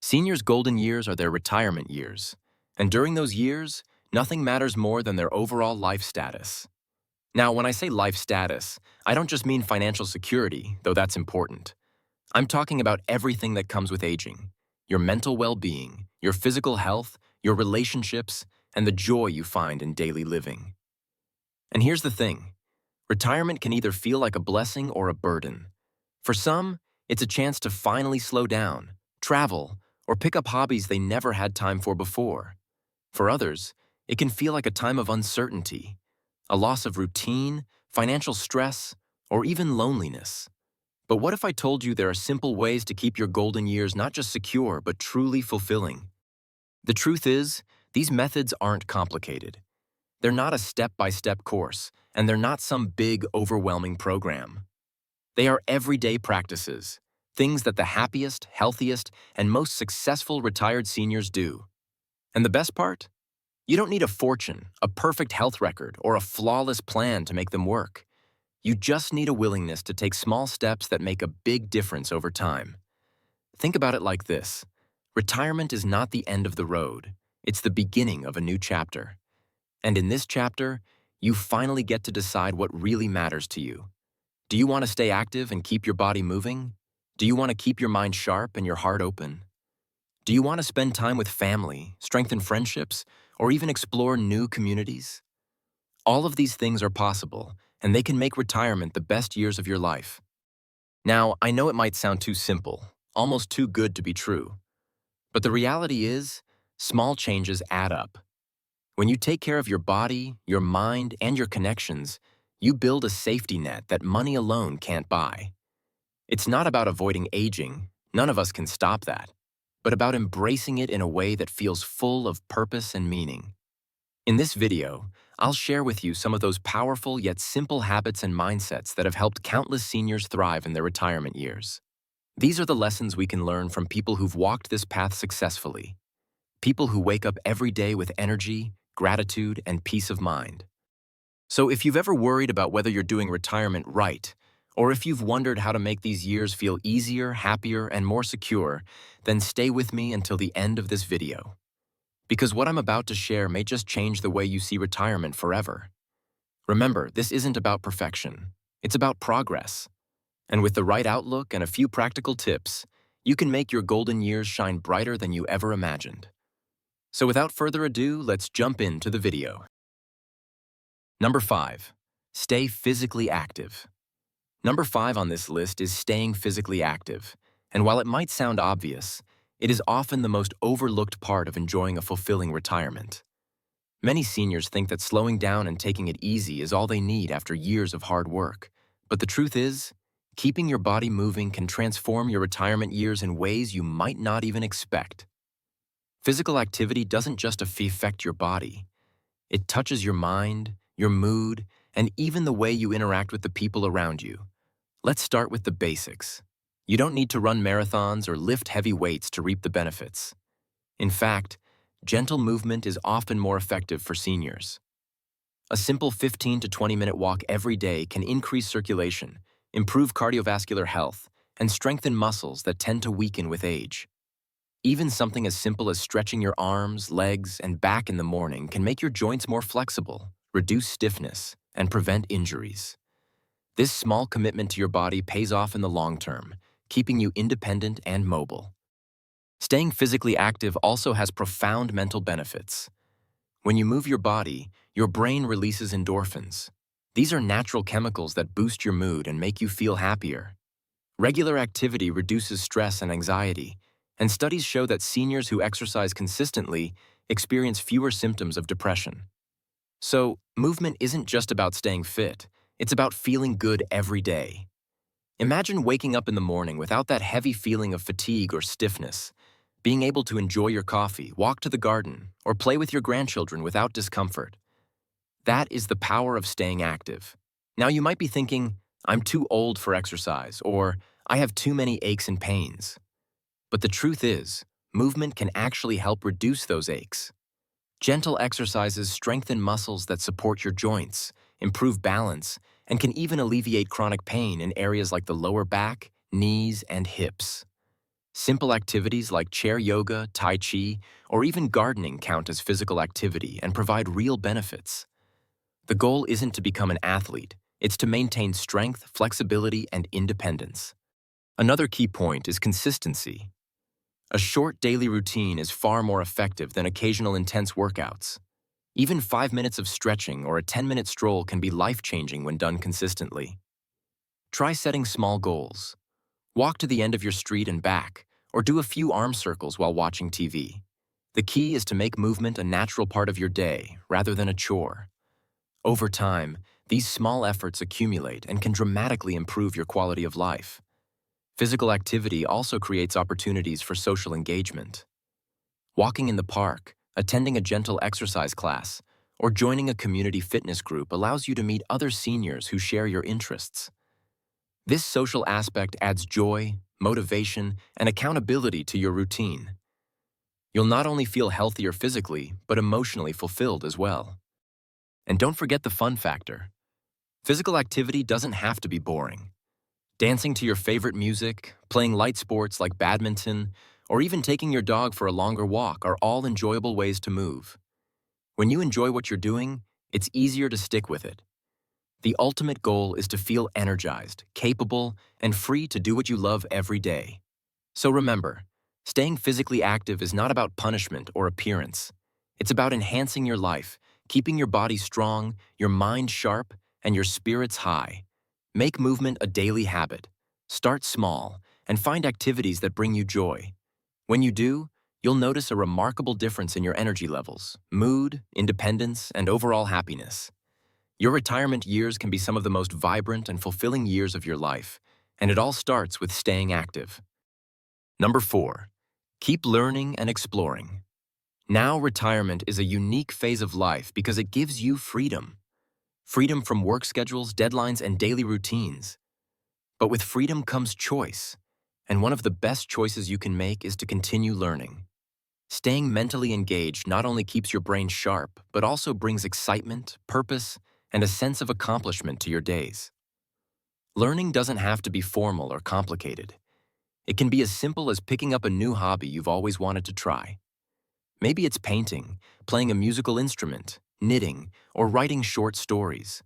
Seniors' golden years are their retirement years, and during those years, nothing matters more than their overall life status. Now, when I say life status, I don't just mean financial security, though that's important. I'm talking about everything that comes with aging: your mental well-being, your physical health, your relationships, and the joy you find in daily living. And here's the thing: retirement can either feel like a blessing or a burden. For some, it's a chance to finally slow down, travel, or pick up hobbies they never had time for before. For others, it can feel like a time of uncertainty, a loss of routine, financial stress, or even loneliness. But what if I told you there are simple ways to keep your golden years not just secure, but truly fulfilling? The truth is, these methods aren't complicated. They're not a step-by-step course, and they're not some big, overwhelming program. They are everyday practices, things that the happiest, healthiest, and most successful retired seniors do. And the best part? You don't need a fortune, a perfect health record, or a flawless plan to make them work. You just need a willingness to take small steps that make a big difference over time. Think about it like this: retirement is not the end of the road, it's the beginning of a new chapter. And in this chapter, you finally get to decide what really matters to you. Do you want to stay active and keep your body moving? Do you want to keep your mind sharp and your heart open? Do you want to spend time with family, strengthen friendships, or even explore new communities? All of these things are possible, and they can make retirement the best years of your life. Now, I know it might sound too simple, almost too good to be true, but the reality is, small changes add up. When you take care of your body, your mind, and your connections, you build a safety net that money alone can't buy. It's not about avoiding aging, none of us can stop that, but about embracing it in a way that feels full of purpose and meaning. In this video, I'll share with you some of those powerful yet simple habits and mindsets that have helped countless seniors thrive in their retirement years. These are the lessons we can learn from people who've walked this path successfully, people who wake up every day with energy, gratitude, and peace of mind. So if you've ever worried about whether you're doing retirement right, or if you've wondered how to make these years feel easier, happier, and more secure, then stay with me until the end of this video. Because what I'm about to share may just change the way you see retirement forever. Remember, this isn't about perfection. It's about progress. And with the right outlook and a few practical tips, you can make your golden years shine brighter than you ever imagined. So without further ado, let's jump into the video. Number 5. Stay physically active. Number 5 on this list is staying physically active. And while it might sound obvious, it is often the most overlooked part of enjoying a fulfilling retirement. Many seniors think that slowing down and taking it easy is all they need after years of hard work. But the truth is, keeping your body moving can transform your retirement years in ways you might not even expect. Physical activity doesn't just affect your body. It touches your mind, your mood, and even the way you interact with the people around you. Let's start with the basics. You don't need to run marathons or lift heavy weights to reap the benefits. In fact, gentle movement is often more effective for seniors. A simple 15 to 20-minute walk every day can increase circulation, improve cardiovascular health, and strengthen muscles that tend to weaken with age. Even something as simple as stretching your arms, legs, and back in the morning can make your joints more flexible, reduce stiffness, and prevent injuries. This small commitment to your body pays off in the long term, keeping you independent and mobile. Staying physically active also has profound mental benefits. When you move your body, your brain releases endorphins. These are natural chemicals that boost your mood and make you feel happier. Regular activity reduces stress and anxiety, and studies show that seniors who exercise consistently experience fewer symptoms of depression. So, movement isn't just about staying fit, it's about feeling good every day. Imagine waking up in the morning without that heavy feeling of fatigue or stiffness, being able to enjoy your coffee, walk to the garden, or play with your grandchildren without discomfort. That is the power of staying active. Now you might be thinking, I'm too old for exercise, or I have too many aches and pains. But the truth is, movement can actually help reduce those aches. Gentle exercises strengthen muscles that support your joints, improve balance, and can even alleviate chronic pain in areas like the lower back, knees, and hips. Simple activities like chair yoga, tai chi, or even gardening count as physical activity and provide real benefits. The goal isn't to become an athlete, it's to maintain strength, flexibility, and independence. Another key point is consistency. A short daily routine is far more effective than occasional intense workouts. Even 5 minutes of stretching or a 10-minute stroll can be life-changing when done consistently. Try setting small goals. Walk to the end of your street and back, or do a few arm circles while watching TV. The key is to make movement a natural part of your day rather than a chore. Over time, these small efforts accumulate and can dramatically improve your quality of life. Physical activity also creates opportunities for social engagement. Walking in the park, attending a gentle exercise class, or joining a community fitness group allows you to meet other seniors who share your interests. This social aspect adds joy, motivation, and accountability to your routine. You'll not only feel healthier physically, but emotionally fulfilled as well. And don't forget the fun factor. Physical activity doesn't have to be boring. Dancing to your favorite music, playing light sports like badminton, or even taking your dog for a longer walk are all enjoyable ways to move. When you enjoy what you're doing, it's easier to stick with it. The ultimate goal is to feel energized, capable, and free to do what you love every day. So remember, staying physically active is not about punishment or appearance. It's about enhancing your life, keeping your body strong, your mind sharp, and your spirits high. Make movement a daily habit. Start small, and find activities that bring you joy. When you do, you'll notice a remarkable difference in your energy levels, mood, independence, and overall happiness. Your retirement years can be some of the most vibrant and fulfilling years of your life, and it all starts with staying active. Number 4. Keep learning and exploring. Now, retirement is a unique phase of life because it gives you freedom. Freedom from work schedules, deadlines, and daily routines. But with freedom comes choice, and one of the best choices you can make is to continue learning. Staying mentally engaged not only keeps your brain sharp, but also brings excitement, purpose, and a sense of accomplishment to your days. Learning doesn't have to be formal or complicated. It can be as simple as picking up a new hobby you've always wanted to try. Maybe it's painting, playing a musical instrument, knitting, or writing short stories.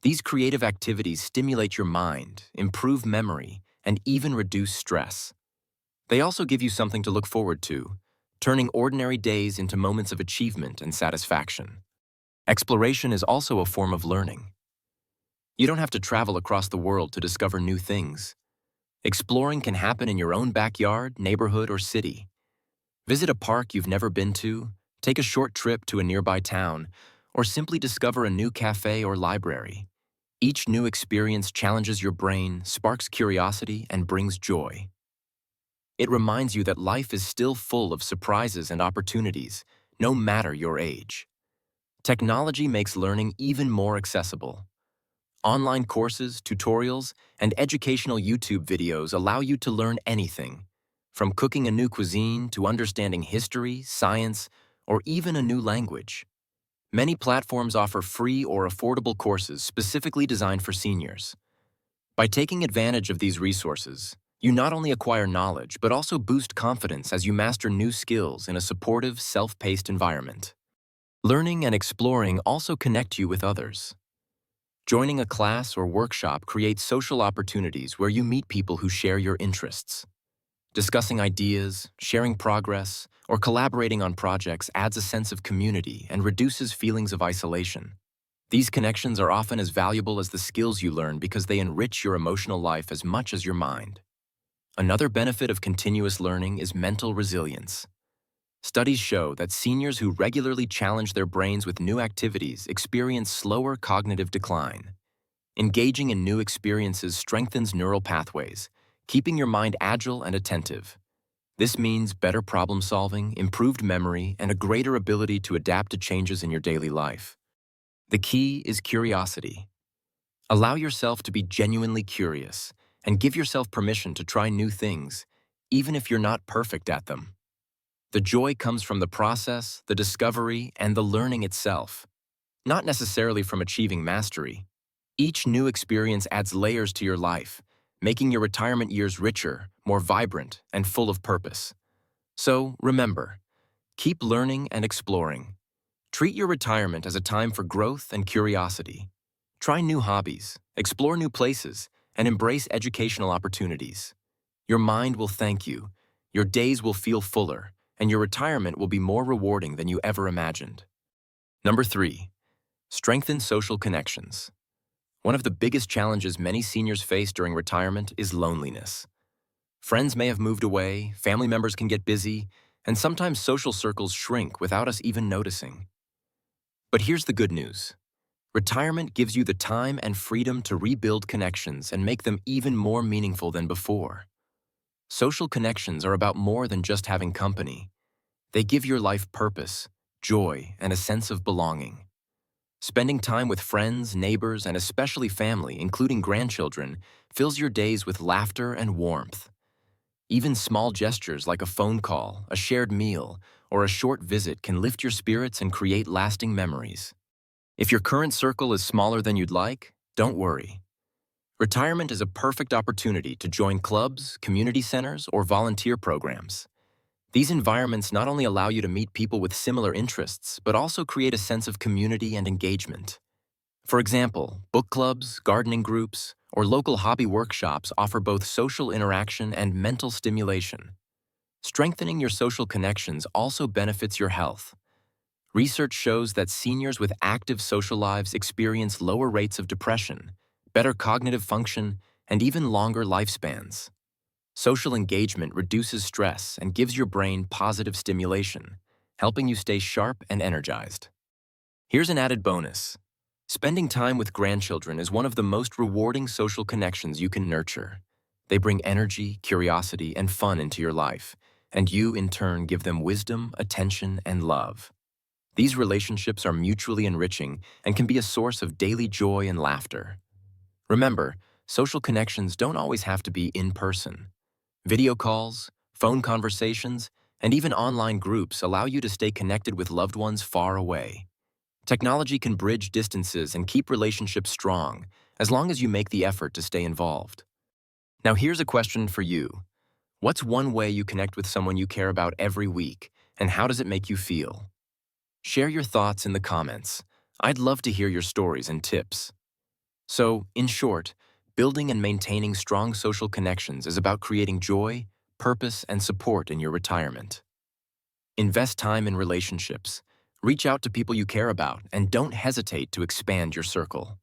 These creative activities stimulate your mind, improve memory, and even reduce stress. They also give you something to look forward to, turning ordinary days into moments of achievement and satisfaction. Exploration is also a form of learning. You don't have to travel across the world to discover new things. Exploring can happen in your own backyard, neighborhood, or city. Visit a park you've never been to, take a short trip to a nearby town, or simply discover a new cafe or library. Each new experience challenges your brain, sparks curiosity, and brings joy. It reminds you that life is still full of surprises and opportunities, no matter your age. Technology makes learning even more accessible. Online courses, tutorials, and educational YouTube videos allow you to learn anything, from cooking a new cuisine to understanding history, science, or even a new language. Many platforms offer free or affordable courses specifically designed for seniors. By taking advantage of these resources, you not only acquire knowledge but also boost confidence as you master new skills in a supportive, self-paced environment. Learning and exploring also connect you with others. Joining a class or workshop creates social opportunities where you meet people who share your interests. Discussing ideas, sharing progress, or collaborating on projects adds a sense of community and reduces feelings of isolation. These connections are often as valuable as the skills you learn because they enrich your emotional life as much as your mind. Another benefit of continuous learning is mental resilience. Studies show that seniors who regularly challenge their brains with new activities experience slower cognitive decline. Engaging in new experiences strengthens neural pathways, keeping your mind agile and attentive. This means better problem solving, improved memory, and a greater ability to adapt to changes in your daily life. The key is curiosity. Allow yourself to be genuinely curious and give yourself permission to try new things, even if you're not perfect at them. The joy comes from the process, the discovery, and the learning itself, not necessarily from achieving mastery. Each new experience adds layers to your life, making your retirement years richer, more vibrant, and full of purpose. So, remember, keep learning and exploring. Treat your retirement as a time for growth and curiosity. Try new hobbies, explore new places, and embrace educational opportunities. Your mind will thank you, your days will feel fuller, and your retirement will be more rewarding than you ever imagined. Number 3. Strengthen social connections. One of the biggest challenges many seniors face during retirement is loneliness. Friends may have moved away, family members can get busy, and sometimes social circles shrink without us even noticing. But here's the good news. Retirement gives you the time and freedom to rebuild connections and make them even more meaningful than before. Social connections are about more than just having company. They give your life purpose, joy, and a sense of belonging. Spending time with friends, neighbors, and especially family, including grandchildren, fills your days with laughter and warmth. Even small gestures like a phone call, a shared meal, or a short visit can lift your spirits and create lasting memories. If your current circle is smaller than you'd like, don't worry. Retirement is a perfect opportunity to join clubs, community centers, or volunteer programs. These environments not only allow you to meet people with similar interests, but also create a sense of community and engagement. For example, book clubs, gardening groups, or local hobby workshops offer both social interaction and mental stimulation. Strengthening your social connections also benefits your health. Research shows that seniors with active social lives experience lower rates of depression, better cognitive function, and even longer lifespans. Social engagement reduces stress and gives your brain positive stimulation, helping you stay sharp and energized. Here's an added bonus. Spending time with grandchildren is one of the most rewarding social connections you can nurture. They bring energy, curiosity, and fun into your life, and you, in turn, give them wisdom, attention, and love. These relationships are mutually enriching and can be a source of daily joy and laughter. Remember, social connections don't always have to be in person. Video calls, phone conversations, and even online groups allow you to stay connected with loved ones far away. Technology can bridge distances and keep relationships strong, as long as you make the effort to stay involved. Now here's a question for you. What's one way you connect with someone you care about every week, and how does it make you feel? Share your thoughts in the comments. I'd love to hear your stories and tips. So, in short, building and maintaining strong social connections is about creating joy, purpose, and support in your retirement. Invest time in relationships. Reach out to people you care about, and don't hesitate to expand your circle.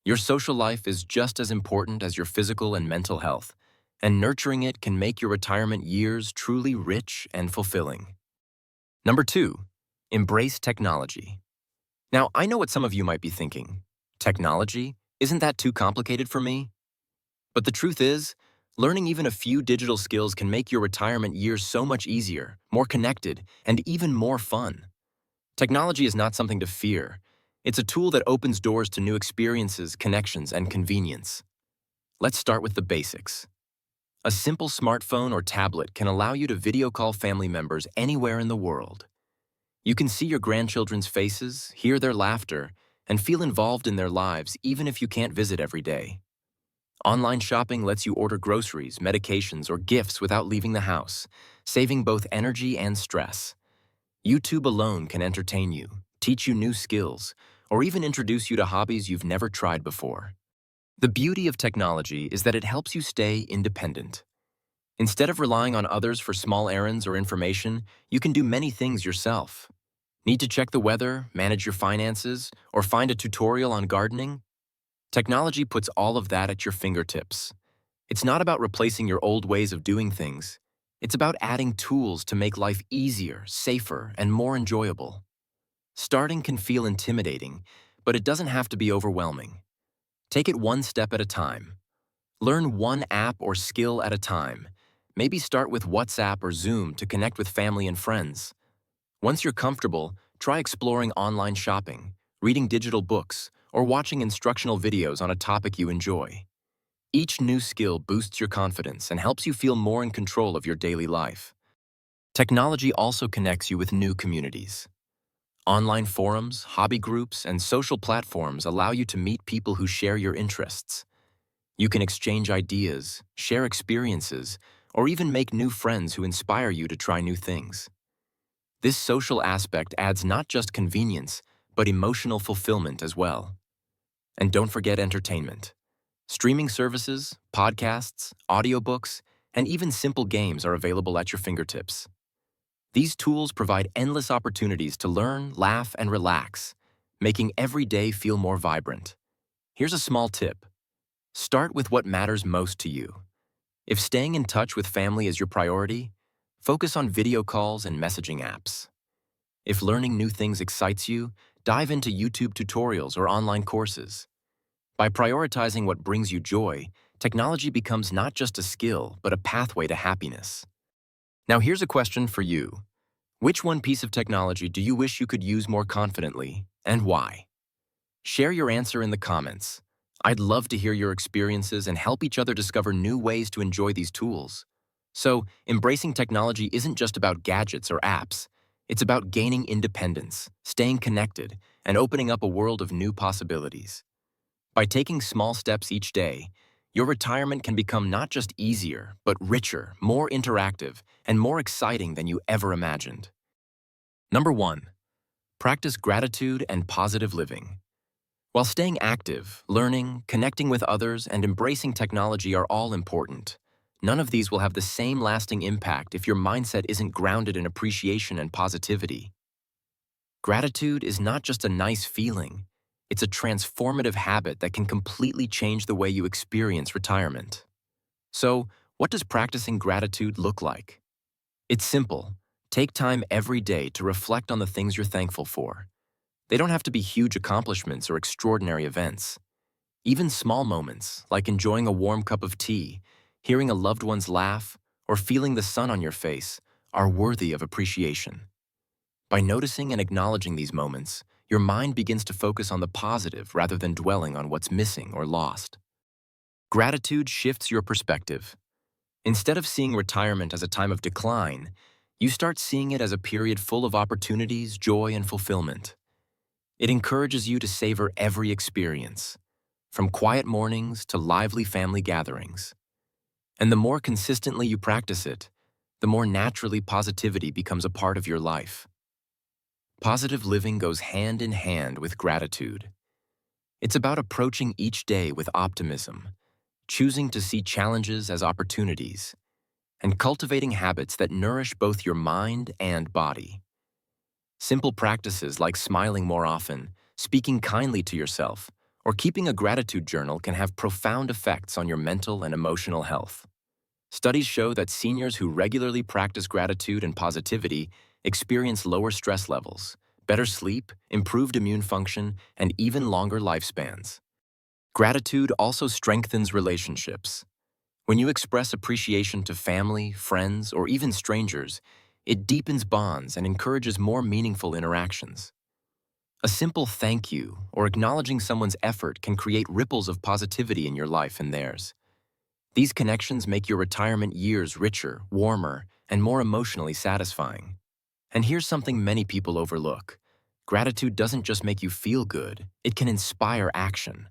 Your social life is just as important as your physical and mental health, and nurturing it can make your retirement years truly rich and fulfilling. Number 2, embrace technology. Now, I know what some of you might be thinking. Technology? Isn't that too complicated for me? But the truth is, learning even a few digital skills can make your retirement years so much easier, more connected, and even more fun. Technology is not something to fear. It's a tool that opens doors to new experiences, connections, and convenience. Let's start with the basics. A simple smartphone or tablet can allow you to video call family members anywhere in the world. You can see your grandchildren's faces, hear their laughter, and feel involved in their lives even if you can't visit every day. Online shopping lets you order groceries, medications, or gifts without leaving the house, saving both energy and stress. YouTube alone can entertain you, teach you new skills, or even introduce you to hobbies you've never tried before. The beauty of technology is that it helps you stay independent. Instead of relying on others for small errands or information, you can do many things yourself. Need to check the weather, manage your finances, or find a tutorial on gardening? Technology puts all of that at your fingertips. It's not about replacing your old ways of doing things. It's about adding tools to make life easier, safer, and more enjoyable. Starting can feel intimidating, but it doesn't have to be overwhelming. Take it one step at a time. Learn one app or skill at a time. Maybe start with WhatsApp or Zoom to connect with family and friends. Once you're comfortable, try exploring online shopping, reading digital books, or watching instructional videos on a topic you enjoy. Each new skill boosts your confidence and helps you feel more in control of your daily life. Technology also connects you with new communities. Online forums, hobby groups, and social platforms allow you to meet people who share your interests. You can exchange ideas, share experiences, or even make new friends who inspire you to try new things. This social aspect adds not just convenience, but emotional fulfillment as well. And don't forget entertainment. Streaming services, podcasts, audiobooks, and even simple games are available at your fingertips. These tools provide endless opportunities to learn, laugh, and relax, making every day feel more vibrant. Here's a small tip. Start with what matters most to you. If staying in touch with family is your priority, focus on video calls and messaging apps. If learning new things excites you, dive into YouTube tutorials or online courses. By prioritizing what brings you joy, technology becomes not just a skill, but a pathway to happiness. Now here's a question for you. Which one piece of technology do you wish you could use more confidently, and why? Share your answer in the comments. I'd love to hear your experiences and help each other discover new ways to enjoy these tools. So, embracing technology isn't just about gadgets or apps. It's about gaining independence, staying connected, and opening up a world of new possibilities. By taking small steps each day, your retirement can become not just easier, but richer, more interactive, and more exciting than you ever imagined. Number 1. Practice gratitude and positive living. While staying active, learning, connecting with others, and embracing technology are all important, none of these will have the same lasting impact if your mindset isn't grounded in appreciation and positivity. Gratitude is not just a nice feeling, it's a transformative habit that can completely change the way you experience retirement. So, what does practicing gratitude look like? It's simple. Take time every day to reflect on the things you're thankful for. They don't have to be huge accomplishments or extraordinary events. Even small moments, like enjoying a warm cup of tea, hearing a loved one's laugh, or feeling the sun on your face, are worthy of appreciation. By noticing and acknowledging these moments, your mind begins to focus on the positive rather than dwelling on what's missing or lost. Gratitude shifts your perspective. Instead of seeing retirement as a time of decline, you start seeing it as a period full of opportunities, joy, and fulfillment. It encourages you to savor every experience, from quiet mornings to lively family gatherings. And the more consistently you practice it, the more naturally positivity becomes a part of your life. Positive living goes hand in hand with gratitude. It's about approaching each day with optimism, choosing to see challenges as opportunities, and cultivating habits that nourish both your mind and body. Simple practices like smiling more often, speaking kindly to yourself, or keeping a gratitude journal can have profound effects on your mental and emotional health. Studies show that seniors who regularly practice gratitude and positivity experience lower stress levels, better sleep, improved immune function, and even longer lifespans. Gratitude also strengthens relationships. When you express appreciation to family, friends, or even strangers, it deepens bonds and encourages more meaningful interactions. A simple thank you or acknowledging someone's effort can create ripples of positivity in your life and theirs. These connections make your retirement years richer, warmer, and more emotionally satisfying. And here's something many people overlook. Gratitude doesn't just make you feel good, it can inspire action.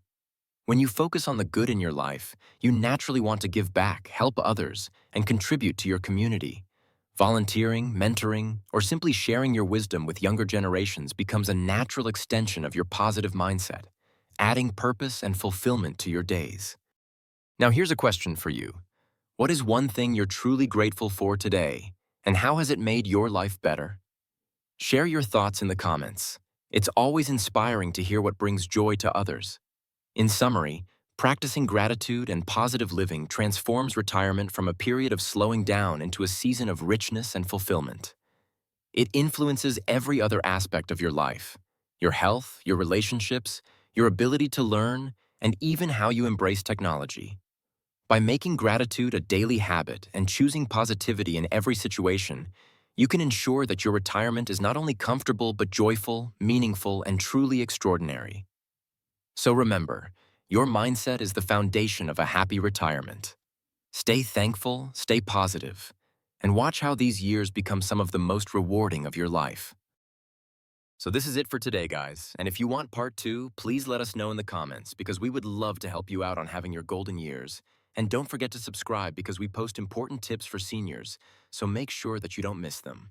When you focus on the good in your life, you naturally want to give back, help others, and contribute to your community. Volunteering, mentoring, or simply sharing your wisdom with younger generations becomes a natural extension of your positive mindset, adding purpose and fulfillment to your days. Now here's a question for you. What is one thing you're truly grateful for today, and how has it made your life better? Share your thoughts in the comments. It's always inspiring to hear what brings joy to others. In summary, practicing gratitude and positive living transforms retirement from a period of slowing down into a season of richness and fulfillment. It influences every other aspect of your life, your health, your relationships, your ability to learn, and even how you embrace technology. By making gratitude a daily habit and choosing positivity in every situation, you can ensure that your retirement is not only comfortable but joyful, meaningful, and truly extraordinary. So remember, your mindset is the foundation of a happy retirement. Stay thankful, stay positive, and watch how these years become some of the most rewarding of your life. So this is it for today, guys. And if you want part 2, please let us know in the comments because we would love to help you out on having your golden years. And don't forget to subscribe because we post important tips for seniors, so make sure that you don't miss them.